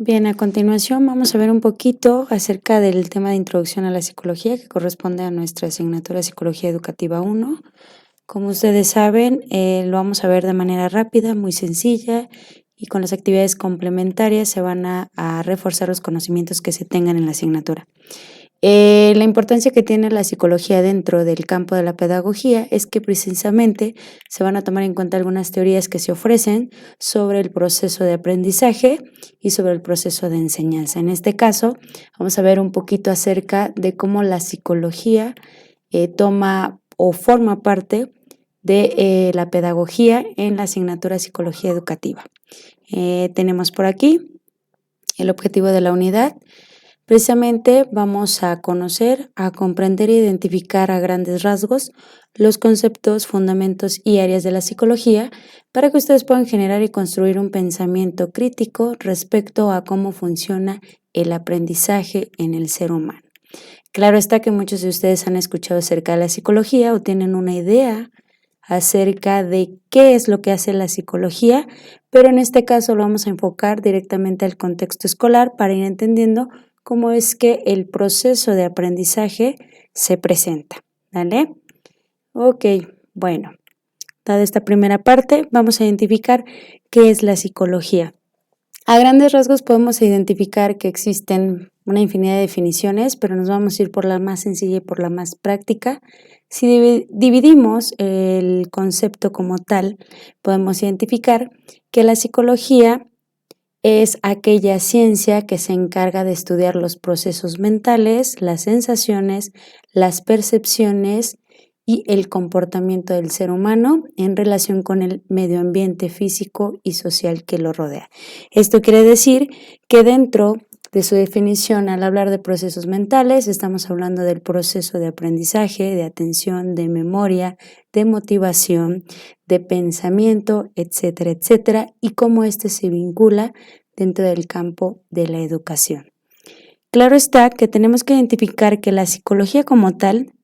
Bien, a continuación vamos a ver un poquito acerca del tema de introducción a la psicología que corresponde a nuestra asignatura Psicología Educativa 1. Como ustedes saben, lo vamos a ver de manera rápida, muy sencilla y con las actividades complementarias se van a reforzar los conocimientos que se tengan en la asignatura. La importancia que tiene la psicología dentro del campo de la pedagogía es que precisamente se van a tomar en cuenta algunas teorías que se ofrecen sobre el proceso de aprendizaje y sobre el proceso de enseñanza. En este caso, vamos a ver un poquito acerca de cómo la psicología toma o forma parte de la pedagogía en la asignatura Psicología Educativa. Tenemos por aquí el objetivo de la unidad. Precisamente vamos a conocer, a comprender e identificar a grandes rasgos los conceptos, fundamentos y áreas de la psicología para que ustedes puedan generar y construir un pensamiento crítico respecto a cómo funciona el aprendizaje en el ser humano. Claro está que muchos de ustedes han escuchado acerca de la psicología o tienen una idea acerca de qué es lo que hace la psicología, pero en este caso lo vamos a enfocar directamente al contexto escolar para ir entendiendo cómo es que el proceso de aprendizaje se presenta, ¿vale? Ok, bueno, dada esta primera parte, vamos a identificar qué es la psicología. A grandes rasgos podemos identificar que existen una infinidad de definiciones, pero nos vamos a ir por la más sencilla y por la más práctica. Si dividimos el concepto como tal, podemos identificar que la psicología es aquella ciencia que se encarga de estudiar los procesos mentales, las sensaciones, las percepciones y el comportamiento del ser humano en relación con el medio ambiente físico y social que lo rodea. Esto quiere decir que dentro de su definición, al hablar de procesos mentales, estamos hablando del proceso de aprendizaje, de atención, de memoria, de motivación, de pensamiento, etcétera, etcétera, y cómo este se vincula dentro del campo de la educación. Claro está que tenemos que identificar que la psicología como tal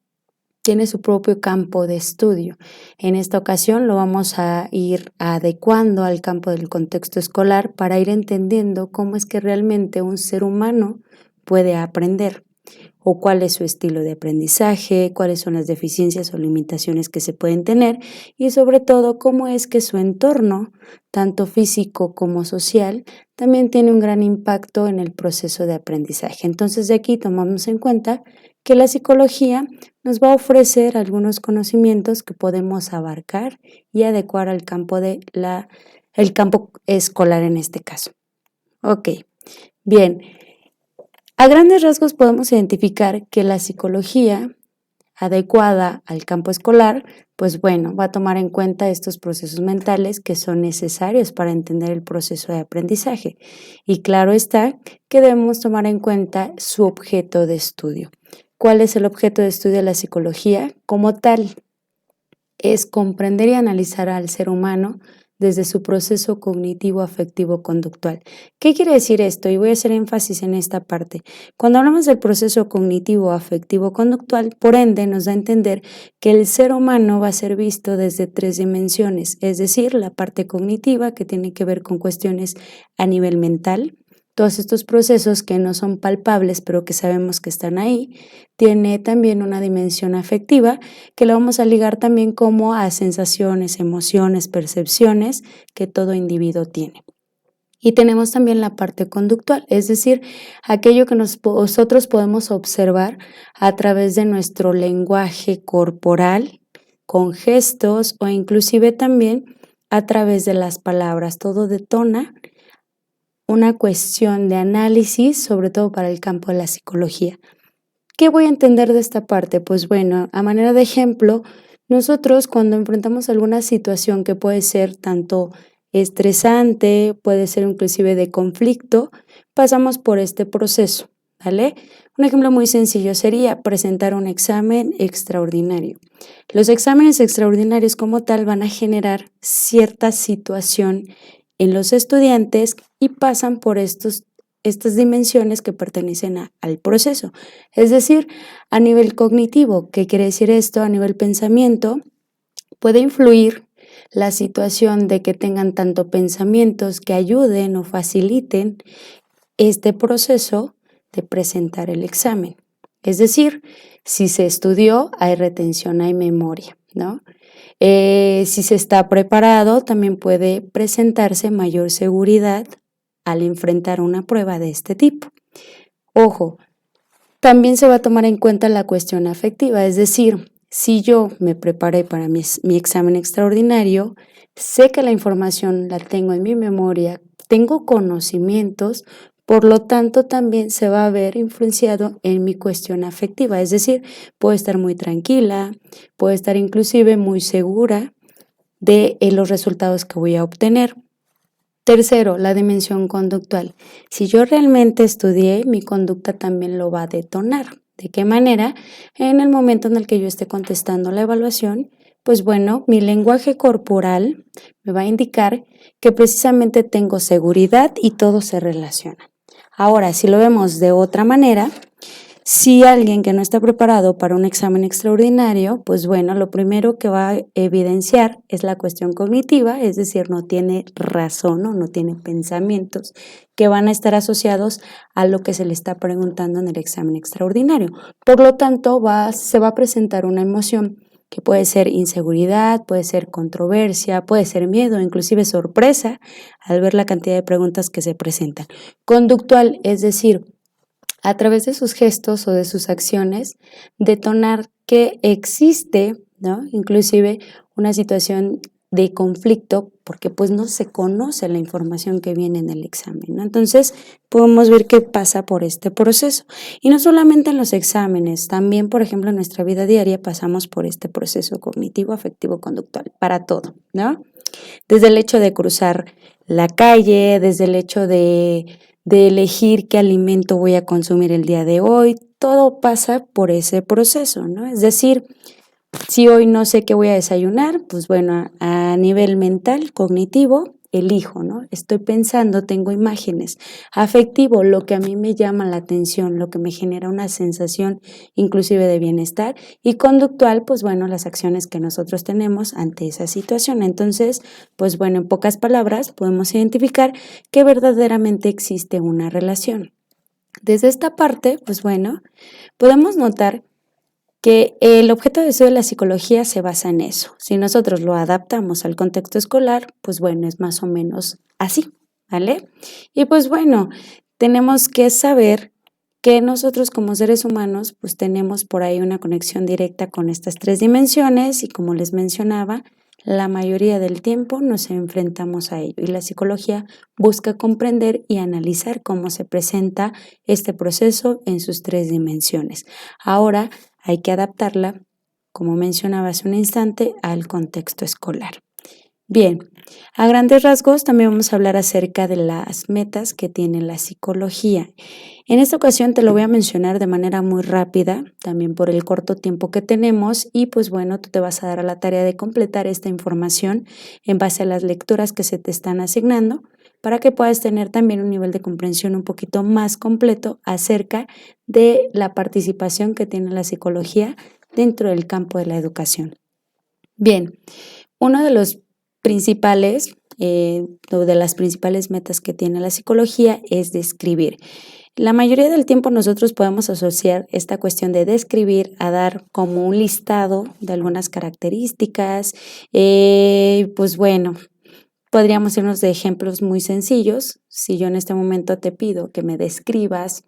tiene su propio campo de estudio. En esta ocasión lo vamos a ir adecuando al campo del contexto escolar para ir entendiendo cómo es que realmente un ser humano puede aprender o cuál es su estilo de aprendizaje, cuáles son las deficiencias o limitaciones que se pueden tener y sobre todo cómo es que su entorno, tanto físico como social, también tiene un gran impacto en el proceso de aprendizaje. Entonces de aquí tomamos en cuenta que la psicología nos va a ofrecer algunos conocimientos que podemos abarcar y adecuar al campo el campo escolar en este caso. Ok, bien. A grandes rasgos podemos identificar que la psicología adecuada al campo escolar, pues bueno, va a tomar en cuenta estos procesos mentales que son necesarios para entender el proceso de aprendizaje. Y claro está que debemos tomar en cuenta su objeto de estudio. ¿Cuál es el objeto de estudio de la psicología? Como tal, es comprender y analizar al ser humano desde su proceso cognitivo, afectivo, conductual. ¿Qué quiere decir esto? Y voy a hacer énfasis en esta parte. Cuando hablamos del proceso cognitivo, afectivo, conductual, por ende nos da a entender que el ser humano va a ser visto desde 3 dimensiones, es decir, la parte cognitiva que tiene que ver con cuestiones a nivel mental. Todos estos procesos que no son palpables, pero que sabemos que están ahí, tiene también una dimensión afectiva que la vamos a ligar también como a sensaciones, emociones, percepciones que todo individuo tiene. Y tenemos también la parte conductual, es decir, aquello que nosotros podemos observar a través de nuestro lenguaje corporal, con gestos o inclusive también a través de las palabras. Todo detona una cuestión de análisis, sobre todo para el campo de la psicología. ¿Qué voy a entender de esta parte? Pues bueno, a manera de ejemplo, nosotros cuando enfrentamos alguna situación que puede ser tanto estresante, puede ser inclusive de conflicto, pasamos por este proceso, ¿vale? Un ejemplo muy sencillo sería presentar un examen extraordinario. Los exámenes extraordinarios como tal van a generar cierta situación en los estudiantes y pasan por estas dimensiones que pertenecen al proceso. Es decir, a nivel cognitivo, ¿qué quiere decir esto? A nivel pensamiento, puede influir la situación de que tengan tanto pensamientos que ayuden o faciliten este proceso de presentar el examen. Es decir, si se estudió, hay retención, hay memoria, ¿no? Si se está preparado, también puede presentarse mayor seguridad al enfrentar una prueba de este tipo. Ojo, también se va a tomar en cuenta la cuestión afectiva, es decir, si yo me preparé para mi examen extraordinario, sé que la información la tengo en mi memoria, tengo conocimientos, por lo tanto también se va a ver influenciado en mi cuestión afectiva, es decir, puedo estar muy tranquila, puedo estar inclusive muy segura de los resultados que voy a obtener. Tercero, la dimensión conductual. Si yo realmente estudié, mi conducta también lo va a detonar. ¿De qué manera? En el momento en el que yo esté contestando la evaluación, pues bueno, mi lenguaje corporal me va a indicar que precisamente tengo seguridad y todo se relaciona. Ahora, si lo vemos de otra manera, si alguien que no está preparado para un examen extraordinario, pues bueno, lo primero que va a evidenciar es la cuestión cognitiva, es decir, no tiene razón o no tiene pensamientos que van a estar asociados a lo que se le está preguntando en el examen extraordinario. Por lo tanto, se va a presentar una emoción que puede ser inseguridad, puede ser controversia, puede ser miedo, inclusive sorpresa al ver la cantidad de preguntas que se presentan. Conductual, es decir, a través de sus gestos o de sus acciones, detonar que existe, ¿no? Inclusive una situación de conflicto porque pues no se conoce la información que viene en el examen, ¿no? Entonces podemos ver qué pasa por este proceso. Y no solamente en los exámenes, también, por ejemplo, en nuestra vida diaria pasamos por este proceso cognitivo, afectivo, conductual, para todo, ¿no? Desde el hecho de cruzar la calle, desde el hecho de elegir qué alimento voy a consumir el día de hoy, todo pasa por ese proceso, ¿no? Es decir, si hoy no sé qué voy a desayunar, pues bueno, a nivel mental, cognitivo, elijo, ¿no? Estoy pensando, tengo imágenes. Afectivo, lo que a mí me llama la atención, lo que me genera una sensación inclusive de bienestar. Y conductual, pues bueno, las acciones que nosotros tenemos ante esa situación. Entonces, pues bueno, en pocas palabras podemos identificar que verdaderamente existe una relación. Desde esta parte, pues bueno, podemos notar que el objeto de estudio de la psicología se basa en eso. Si nosotros lo adaptamos al contexto escolar, pues bueno, es más o menos así, ¿vale? Y pues bueno, tenemos que saber que nosotros como seres humanos, pues tenemos por ahí una conexión directa con estas tres dimensiones y como les mencionaba, la mayoría del tiempo nos enfrentamos a ello y la psicología busca comprender y analizar cómo se presenta este proceso en sus tres dimensiones. Ahora, hay que adaptarla, como mencionaba hace un instante, al contexto escolar. Bien, a grandes rasgos también vamos a hablar acerca de las metas que tiene la psicología. En esta ocasión te lo voy a mencionar de manera muy rápida, también por el corto tiempo que tenemos y pues bueno, tú te vas a dar a la tarea de completar esta información en base a las lecturas que se te están asignando para que puedas tener también un nivel de comprensión un poquito más completo acerca de la participación que tiene la psicología dentro del campo de la educación. Bien, uno de los principales o de las principales metas que tiene la psicología es describir. La mayoría del tiempo nosotros podemos asociar esta cuestión de describir a dar como un listado de algunas características, pues bueno, podríamos irnos de ejemplos muy sencillos. Si yo en este momento te pido que me describas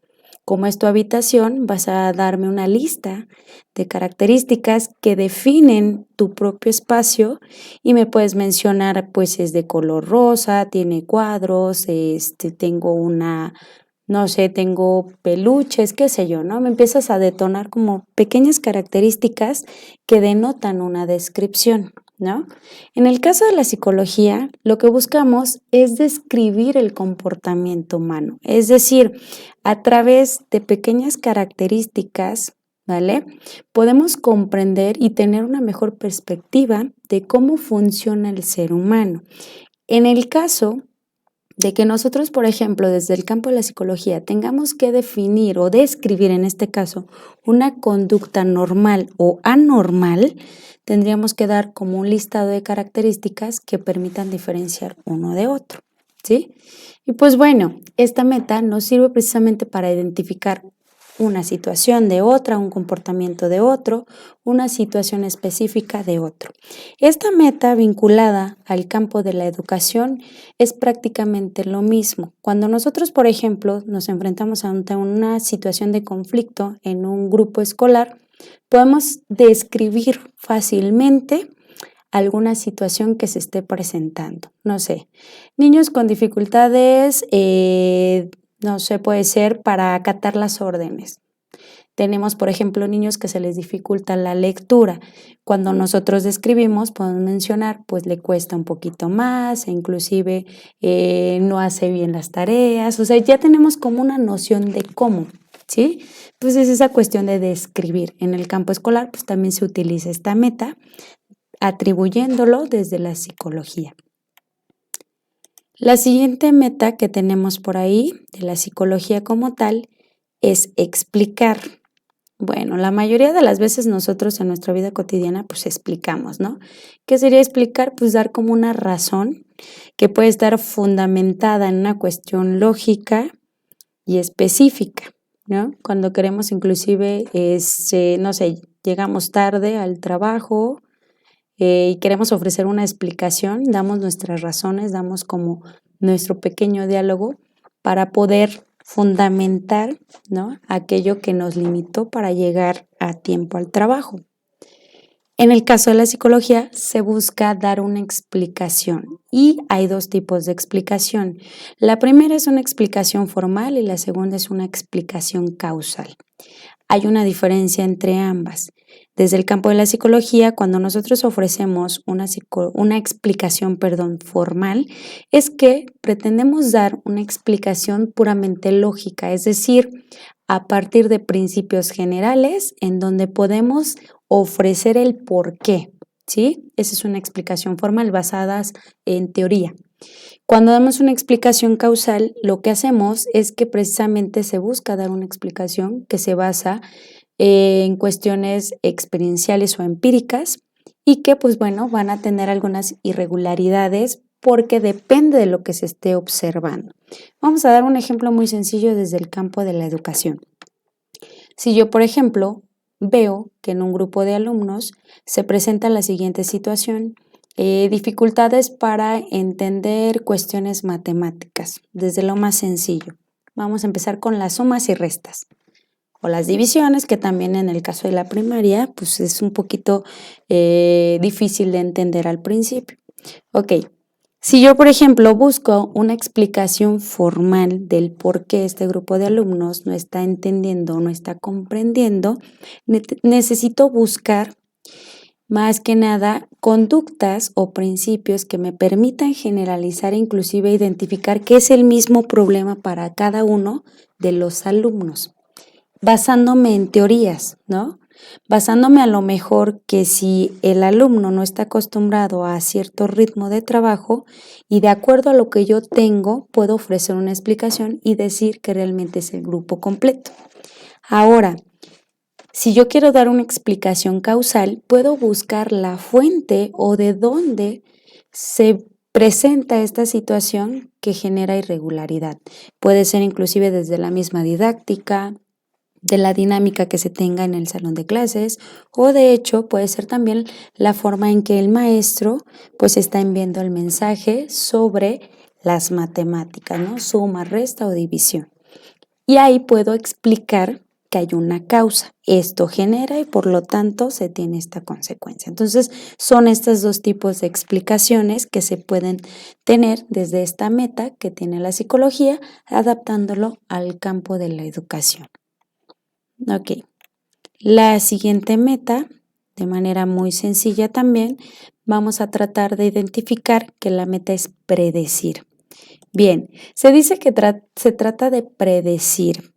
cómo es tu habitación, vas a darme una lista de características que definen tu propio espacio y me puedes mencionar, pues es de color rosa, tiene cuadros, tengo una, no sé, tengo peluches, qué sé yo, ¿no? Me empiezas a detonar como pequeñas características que denotan una descripción, ¿no? En el caso de la psicología, lo que buscamos es describir el comportamiento humano, es decir, a través de pequeñas características, ¿vale? Podemos comprender y tener una mejor perspectiva de cómo funciona el ser humano. En el caso de que nosotros, por ejemplo, desde el campo de la psicología, tengamos que definir o describir, en este caso, una conducta normal o anormal, tendríamos que dar como un listado de características que permitan diferenciar uno de otro. ¿sí? Y pues bueno, esta meta nos sirve precisamente para identificar una situación de otra, un comportamiento de otro, una situación específica de otro. Esta meta vinculada al campo de la educación es prácticamente lo mismo. Cuando nosotros, por ejemplo, nos enfrentamos ante una situación de conflicto en un grupo escolar, podemos describir fácilmente alguna situación que se esté presentando. No sé, niños con dificultades, no sé, puede ser para acatar las órdenes. Tenemos, por ejemplo, niños que se les dificulta la lectura. Cuando nosotros describimos, podemos mencionar, pues le cuesta un poquito más, e inclusive no hace bien las tareas. O sea, ya tenemos como una noción de cómo, ¿sí? Pues es esa cuestión de describir. En el campo escolar, pues también se utiliza esta meta atribuyéndolo desde la psicología. La siguiente meta que tenemos por ahí de la psicología como tal es explicar. Bueno, la mayoría de las veces nosotros en nuestra vida cotidiana pues explicamos, ¿no? ¿Qué sería explicar? Pues dar como una razón que puede estar fundamentada en una cuestión lógica y específica, ¿no? Cuando queremos inclusive, no sé, llegamos tarde al trabajo, y queremos ofrecer una explicación, damos nuestras razones, damos como nuestro pequeño diálogo para poder fundamentar, ¿no?, aquello que nos limitó para llegar a tiempo al trabajo. En el caso de la psicología, se busca dar una explicación y hay dos tipos de explicación. La primera es una explicación formal y la segunda es una explicación causal. Hay una diferencia entre ambas. Desde el campo de la psicología, cuando nosotros ofrecemos una explicación, formal, es que pretendemos dar una explicación puramente lógica, es decir, a partir de principios generales en donde podemos ofrecer el por qué, ¿sí? Esa es una explicación formal basada en teoría. Cuando damos una explicación causal, lo que hacemos es que precisamente se busca dar una explicación que se basa en cuestiones experienciales o empíricas y que, pues bueno, van a tener algunas irregularidades porque depende de lo que se esté observando. Vamos a dar un ejemplo muy sencillo desde el campo de la educación. Si yo, por ejemplo, veo que en un grupo de alumnos se presenta la siguiente situación: dificultades para entender cuestiones matemáticas, desde lo más sencillo. Vamos a empezar con las sumas y restas o las divisiones, que también en el caso de la primaria, pues es un poquito difícil de entender al principio. Ok, si yo, por ejemplo, busco una explicación formal del por qué este grupo de alumnos no está entendiendo o no está comprendiendo, necesito buscar más que nada conductas o principios que me permitan generalizar e inclusive identificar qué es el mismo problema para cada uno de los alumnos, basándome en teorías, ¿no? Basándome a lo mejor que si el alumno no está acostumbrado a cierto ritmo de trabajo y de acuerdo a lo que yo tengo, puedo ofrecer una explicación y decir que realmente es el grupo completo. Ahora, si yo quiero dar una explicación causal, puedo buscar la fuente o de dónde se presenta esta situación que genera irregularidad. Puede ser inclusive desde la misma didáctica, de la dinámica que se tenga en el salón de clases, o de hecho puede ser también la forma en que el maestro pues está enviando el mensaje sobre las matemáticas, ¿no? Suma, resta o división. Y ahí puedo explicar que hay una causa. Esto genera y por lo tanto se tiene esta consecuencia. Entonces, son estos dos tipos de explicaciones que se pueden tener desde esta meta que tiene la psicología, adaptándolo al campo de la educación. Ok, la siguiente meta, de manera muy sencilla también, vamos a tratar de identificar que la meta es predecir. Bien, se dice que se trata de predecir.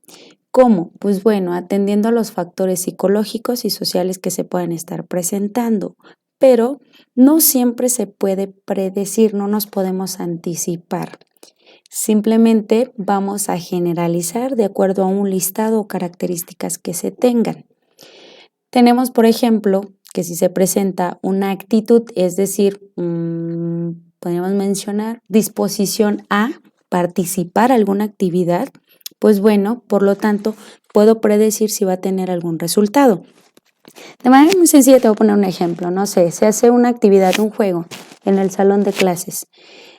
¿Cómo? Pues bueno, atendiendo a los factores psicológicos y sociales que se pueden estar presentando, pero no siempre se puede predecir, no nos podemos anticipar. Simplemente vamos a generalizar de acuerdo a un listado o características que se tengan. Tenemos, por ejemplo, que si se presenta una actitud, es decir, podríamos mencionar disposición a participar en alguna actividad, pues bueno, por lo tanto, puedo predecir si va a tener algún resultado. De manera muy sencilla te voy a poner un ejemplo, no sé, se hace una actividad, un juego en el salón de clases.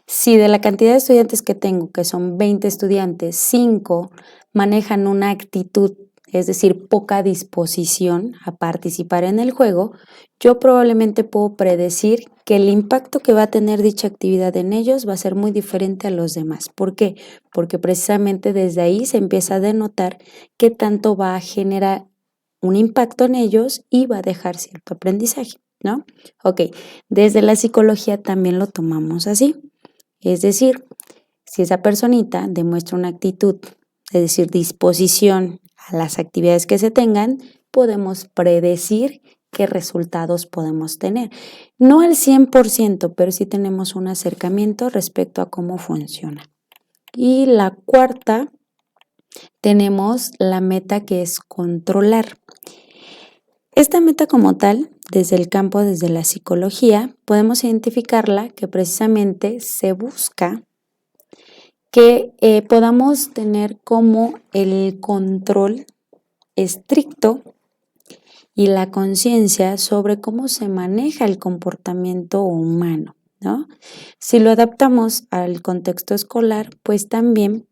Si de la cantidad de estudiantes que tengo, que son 20 estudiantes, 5 manejan una actitud, es decir, poca disposición a participar en el juego, yo probablemente puedo predecir que el impacto que va a tener dicha actividad en ellos va a ser muy diferente a los demás. ¿Por qué? Porque precisamente desde ahí se empieza a denotar qué tanto va a generar un impacto en ellos y va a dejar cierto aprendizaje, ¿no? Ok, desde la psicología también lo tomamos así. Es decir, si esa personita demuestra una actitud, es decir, disposición a las actividades que se tengan, podemos predecir qué resultados podemos tener. No al 100%, pero sí tenemos un acercamiento respecto a cómo funciona. Y la cuarta, tenemos la meta que es controlar. Esta meta como tal, desde el campo, desde la psicología, podemos identificarla que precisamente se busca que podamos tener como el control estricto y la conciencia sobre cómo se maneja el comportamiento humano, ¿no? Si lo adaptamos al contexto escolar, pues también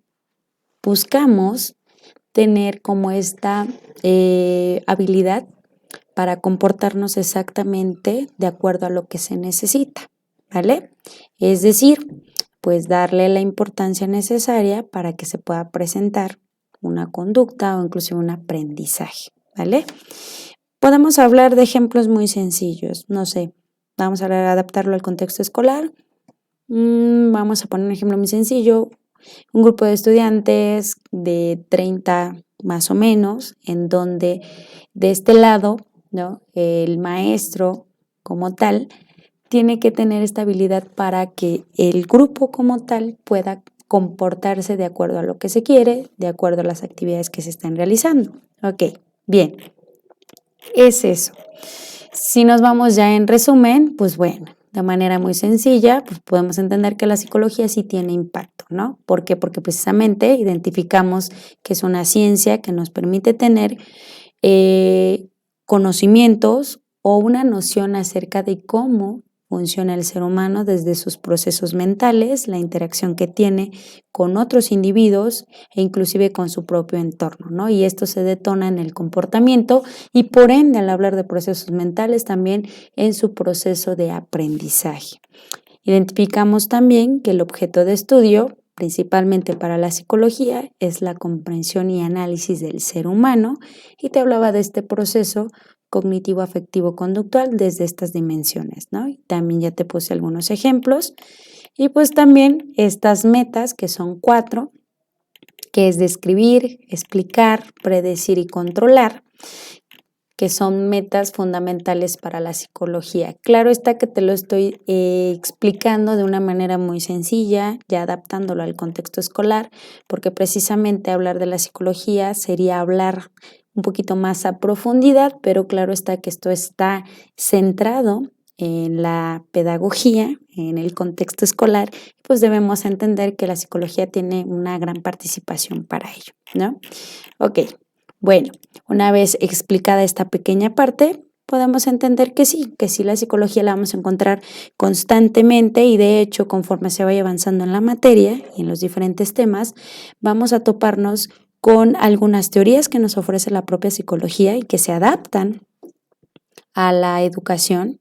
buscamos tener como esta habilidad para comportarnos exactamente de acuerdo a lo que se necesita, ¿vale? Es decir, pues darle la importancia necesaria para que se pueda presentar una conducta o inclusive un aprendizaje, ¿vale? Podemos hablar de ejemplos muy sencillos, no sé, vamos a adaptarlo al contexto escolar. Vamos a poner un ejemplo muy sencillo, un grupo de estudiantes de 30 más o menos, en donde de este lado, ¿no?, el maestro como tal tiene que tener esta habilidad para que el grupo como tal pueda comportarse de acuerdo a lo que se quiere, de acuerdo a las actividades que se están realizando. Ok, bien, es eso. Si nos vamos ya en resumen, pues bueno, de manera muy sencilla, pues podemos entender que la psicología sí tiene impacto, ¿no? ¿Por qué? Porque precisamente identificamos que es una ciencia que nos permite tener conocimientos o una noción acerca de cómo funciona el ser humano desde sus procesos mentales, la interacción que tiene con otros individuos e inclusive con su propio entorno, ¿no? Y esto se detona en el comportamiento y por ende, al hablar de procesos mentales, también en su proceso de aprendizaje. Identificamos también que el objeto de estudio, principalmente para la psicología, es la comprensión y análisis del ser humano, y te hablaba de este proceso cognitivo, afectivo, conductual desde estas dimensiones, ¿no? Y también ya te puse algunos ejemplos. Y pues también estas metas, que son 4, que es describir, explicar, predecir y controlar, que son metas fundamentales para la psicología. Claro está que te lo estoy explicando de una manera muy sencilla, ya adaptándolo al contexto escolar, porque precisamente hablar de la psicología sería hablar un poquito más a profundidad, pero claro está que esto está centrado en la pedagogía, en el contexto escolar, pues debemos entender que la psicología tiene una gran participación para ello, ¿no? Ok. Bueno, una vez explicada esta pequeña parte, podemos entender que sí la psicología la vamos a encontrar constantemente y de hecho conforme se vaya avanzando en la materia y en los diferentes temas, vamos a toparnos con algunas teorías que nos ofrece la propia psicología y que se adaptan a la educación.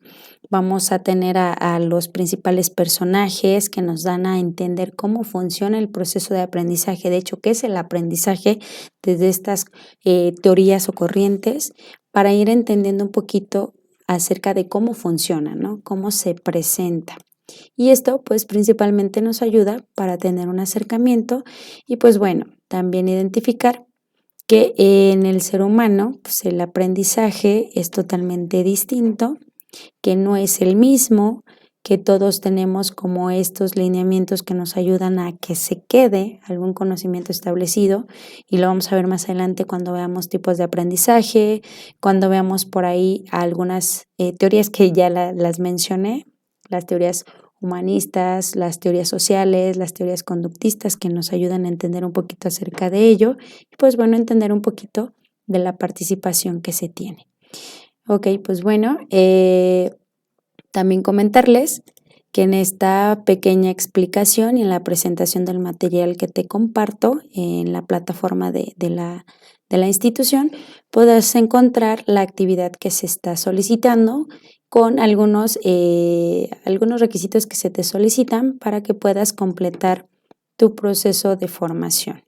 Vamos a tener a los principales personajes que nos dan a entender cómo funciona el proceso de aprendizaje, de hecho, qué es el aprendizaje desde estas teorías o corrientes, para ir entendiendo un poquito acerca de cómo funciona, ¿no? Cómo se presenta. Y esto, pues, principalmente nos ayuda para tener un acercamiento y, pues, bueno, también identificar que en el ser humano, pues, el aprendizaje es totalmente distinto, que no es el mismo, que todos tenemos como estos lineamientos que nos ayudan a que se quede algún conocimiento establecido, y lo vamos a ver más adelante cuando veamos tipos de aprendizaje, cuando veamos por ahí algunas teorías que ya las mencioné, las teorías humanistas, las teorías sociales, las teorías conductistas que nos ayudan a entender un poquito acerca de ello y pues bueno, entender un poquito de la participación que se tiene. Ok, pues bueno, también comentarles que en esta pequeña explicación y en la presentación del material que te comparto en la plataforma de la institución, podrás encontrar la actividad que se está solicitando con algunos requisitos que se te solicitan para que puedas completar tu proceso de formación.